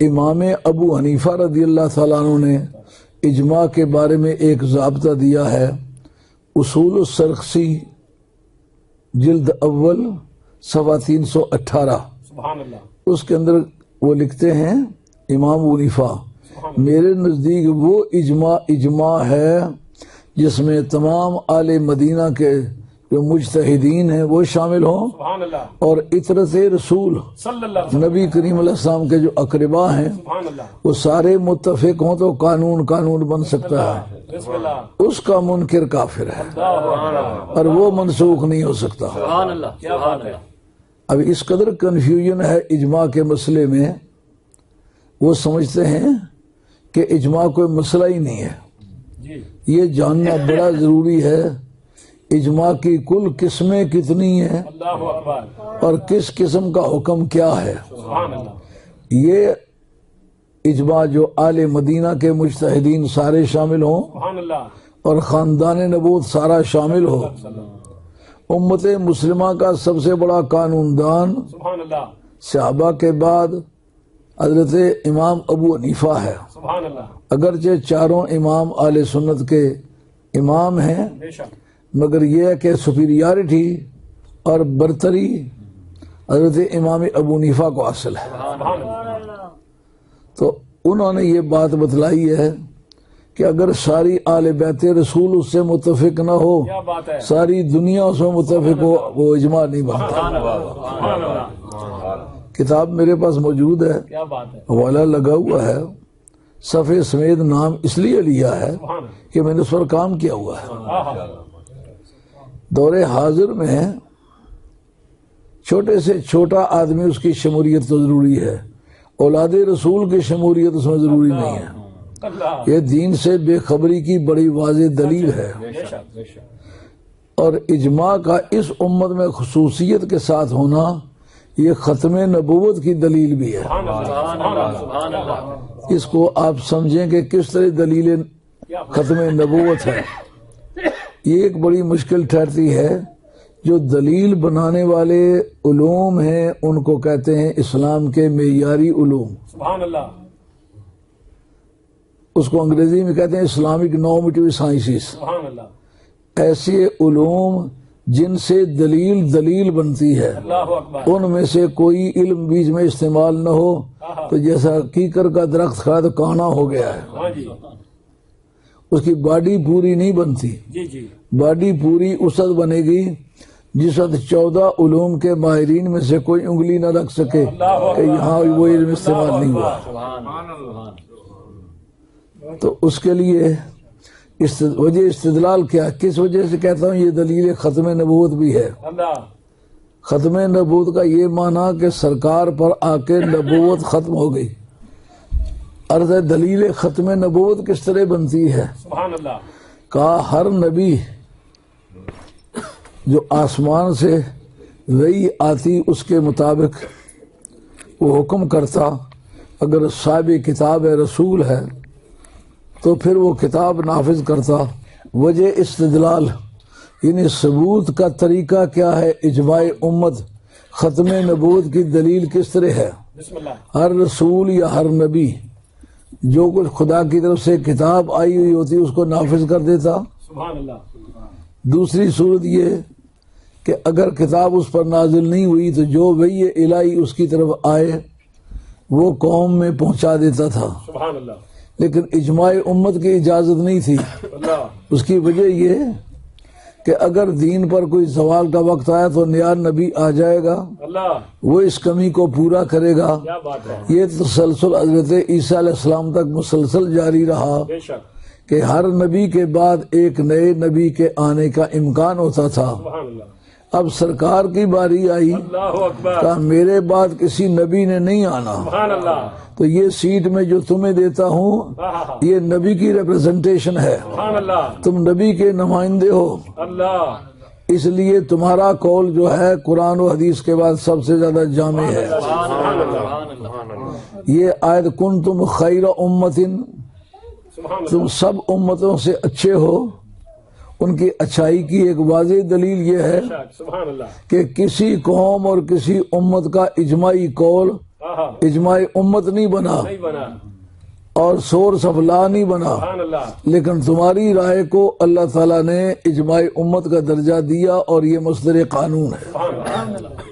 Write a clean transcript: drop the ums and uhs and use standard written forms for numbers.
امام ابو حنیفہ رضی اللہ تعالیٰ عنہ نے اجماع کے بارے میں ایک ضابطہ دیا ہے، اصول السرخسی جلد اول صفحہ 318۔ سبحان اللہ۔ اس کے اندر وہ لکھتے ہیں امام ابو حنیفہ، میرے نزدیک وہ اجماع ہے جس میں تمام آل مدینہ کے جو مجتہدین ہیں وہ شامل ہوں، سبحان اللہ۔ اور اطرت رسول صلی اللہ علیہ نبی کریم علیہ السلام کے جو اقربا ہیں سبحان اللہ۔ وہ سارے متفق ہوں تو قانون بن سکتا ہے۔ بسم اللہ۔ اس کا منکر کافر ہے سبحان اللہ۔ اور وہ منسوخ نہیں ہو سکتا۔ سبحان اللہ، کیا بات ہے۔ اب اس قدر کنفیوژن ہے اجماع کے مسئلے میں، وہ سمجھتے ہیں کہ اجماع کوئی مسئلہ ہی نہیں ہے۔ جی یہ جاننا بڑا ضروری ہے اجماع کی کل قسمیں کتنی ہیں اللہ اکبر۔ اور کس قسم کا حکم کیا ہے۔ سبحان اللہ۔ یہ اجماع جو آل مدینہ کے مجتہدین سارے شامل ہوں سبحان اللہ۔ اور خاندان نبوت سارا شامل ہو، امت مسلمہ کا سب سے بڑا قانون دان سبحان اللہ۔ صحابہ کے بعد حضرت امام ابو حنیفہ ہے، سبحان اللہ۔ اگرچہ چاروں امام اہل سنت کے امام ہیں، بے شک۔ مگر یہ ہے کہ سپیریارٹی اور برتری حضرت امام ابو حنیفہ کو حاصل ہے۔ سبحان اللہ۔ تو انہوں نے یہ بات بتلائی ہے کہ اگر ساری آل بیت رسول اس سے متفق نہ ہو، کیا بات ہے۔ ساری دنیا اس میں متفق ہو، وہ اجماع نہیں بنتا۔ سبحان اللہ۔ کتاب میرے پاس موجود ہے، کیا بات ہے۔ حوالہ لگا ہوا ہے، صفحے سمیت نام اس لیے لیا ہے سبحان اللہ۔ کہ میں نے اس پر کام کیا ہوا ہے۔ آہا۔ دور حاضر میں چھوٹے سے چھوٹا آدمی اس کی شمولیت تو ضروری ہے، اولاد رسول کی شمولیت اس میں ضروری نہیں ہے۔ اللہ۔ یہ دین سے بے خبری کی بڑی واضح دلیل ہے، بے شک بے شک۔ اور اجماع کا اس امت میں خصوصیت کے ساتھ ہونا یہ ختم نبوت کی دلیل بھی ہے۔ سبحان اللہ۔ سبحان اللہ۔ سبحان اللہ۔ اس کو آپ سمجھیں کہ کس طرح دلیل ختم نبوت ہے۔ یہ ایک بڑی مشکل ٹھہرتی ہے، جو دلیل بنانے والے علوم ہیں ان کو کہتے ہیں اسلام کے معیاری علوم، سبحان اللہ۔ اس کو انگریزی میں کہتے ہیں اسلامک نارمیٹیو سائنسز۔ سبحان اللہ۔ ایسے علوم جن سے دلیل بنتی ہے، اللہ اکبر۔ ان میں سے کوئی علم بیچ میں استعمال نہ ہو تو جیسا کیکر کا درخت کھڑا تو کانا ہو گیا ہے، ہاں جی اس کی باڈی پوری نہیں بنتی۔ جی جی۔ باڈی پوری اس وقت بنے گی جس وقت 14 علوم کے ماہرین میں سے کوئی انگلی نہ رکھ سکے کہ یہاں وہ علم استعمال نہیں ہوا۔ تو اس کے لیے وجہ استدلال کیا، کس وجہ سے کہتا ہوں یہ دلیل ختم نبوت بھی ہے۔ اللہ۔ ختم نبوت کا یہ معنی کہ سرکار پر آ کے نبوت ختم ہو گئی۔ عرض ہے دلیل ختم نبوت کس طرح بنتی ہے؟ سبحان اللہ۔ کہا ہر نبی جو آسمان سے وحی آتی اس کے مطابق وہ حکم کرتا، اگر صاحب کتاب رسول ہے تو پھر وہ کتاب نافذ کرتا۔ وجہ استدلال یعنی ثبوت کا طریقہ کیا ہے، اجماع امت ختم نبوت کی دلیل کس طرح ہے؟ بسم اللہ۔ ہر رسول یا ہر نبی جو کچھ خدا کی طرف سے کتاب آئی ہوئی ہوتی اس کو نافذ کر دیتا۔ سبحان اللہ۔ دوسری صورت یہ کہ اگر کتاب اس پر نازل نہیں ہوئی تو جو وحی الہی اس کی طرف آئے وہ قوم میں پہنچا دیتا تھا، سبحان اللہ۔ لیکن اجماع امت کی اجازت نہیں تھی۔ اللہ۔ اس کی وجہ یہ کہ اگر دین پر کوئی زوال کا وقت آیا تو نیا نبی آ جائے گا، اللہ۔ وہ اس کمی کو پورا کرے گا۔ کیا بات ہے۔ یہ تسلسل حضرت عیسیٰ علیہ السلام تک مسلسل جاری رہا بے شک۔ کہ ہر نبی کے بعد ایک نئے نبی کے آنے کا امکان ہوتا تھا۔ سبحان اللہ۔ اب سرکار کی باری آئی، اللہ اکبر۔ کہا میرے بعد کسی نبی نے نہیں آنا، سبحان اللہ۔ تو یہ سیٹ میں جو تمہیں دیتا ہوں یہ نبی کی ریپرزنٹیشن ہے، سبحان اللہ۔ تم نبی کے نمائندے ہو، اللہ۔ اس لیے تمہارا قول جو ہے قرآن و حدیث کے بعد سب سے زیادہ جامع ہے۔ سبحان اللہ۔ یہ آیت کنتم خیر امت، سبحان تم سب امتوں سے اچھے ہو، ان کی اچھائی کی ایک واضح دلیل یہ ہے اللہ۔ سبحان اللہ۔ کہ کسی قوم اور کسی امت کا اجماعی قول آہا اجماع امت نہیں بنا نہیں بنا اور سورس آف لا نہیں بنا، سبحان اللہ لیکن تمہاری رائے کو اللہ تعالیٰ نے اجماع امت کا درجہ دیا اور یہ مصدر قانون ہے۔ سبحان اللہ